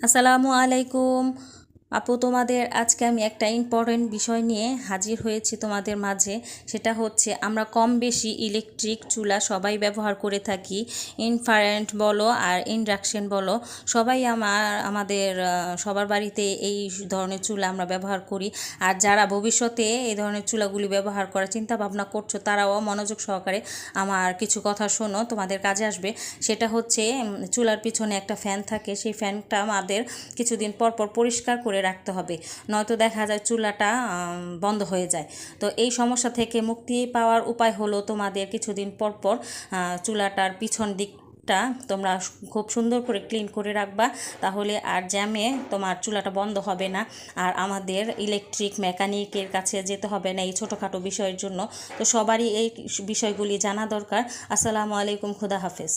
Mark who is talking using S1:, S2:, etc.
S1: আসসালামু আলাইকুম আপু, তোমাদের আজকে আমি একটা ইম্পর্টেন্ট বিষয় নিয়ে হাজির হয়েছি তোমাদের মাঝে। সেটা হচ্ছে আমরা কম বেশি ইলেকট্রিক চুলা সবাই ব্যবহার করে থাকি। ইনফ্রারেড বলো আর ইন্ডাকশন বলো, সবাই আমাদের সবার বাড়িতে এই ধরনের চুলা আমরা ব্যবহার করি। আর যারা ভবিষ্যতে এই ধরনের চুলাগুলি ব্যবহার করার চিন্তা ভাবনা করছো, তারাও মনোযোগ সহকারে আমার কিছু কথা শোনো, তোমাদের কাজে আসবে। সেটা হচ্ছে চুলার পিছনে একটা ফ্যান থাকে, সেই ফ্যানটা আমাদের কিছুদিন পর পর পরিষ্কার করে রাখতে হবে, নয়তো দেখা যায় চুলাটা বন্ধ হয়ে যায়। তো এই সমস্যা থেকে মুক্তি পাওয়ার উপায় হলো তোমাদের কিছুদিন পর পর চুলাটার পিছন দিক তোমরা খুব সুন্দর করে ক্লিন করে রাখবা, তাহলে আর জ্যামে তোমার চুলাটা বন্ধ হবে না। আর আমাদের ইলেকট্রিক মেকানিকের কাছে যেতে হবে না এই ছোটোখাটো বিষয়ের জন্য। তো সবারই এই বিষয়গুলি জানা দরকার। আসসালামু আলাইকুম, খুদা হাফেজ।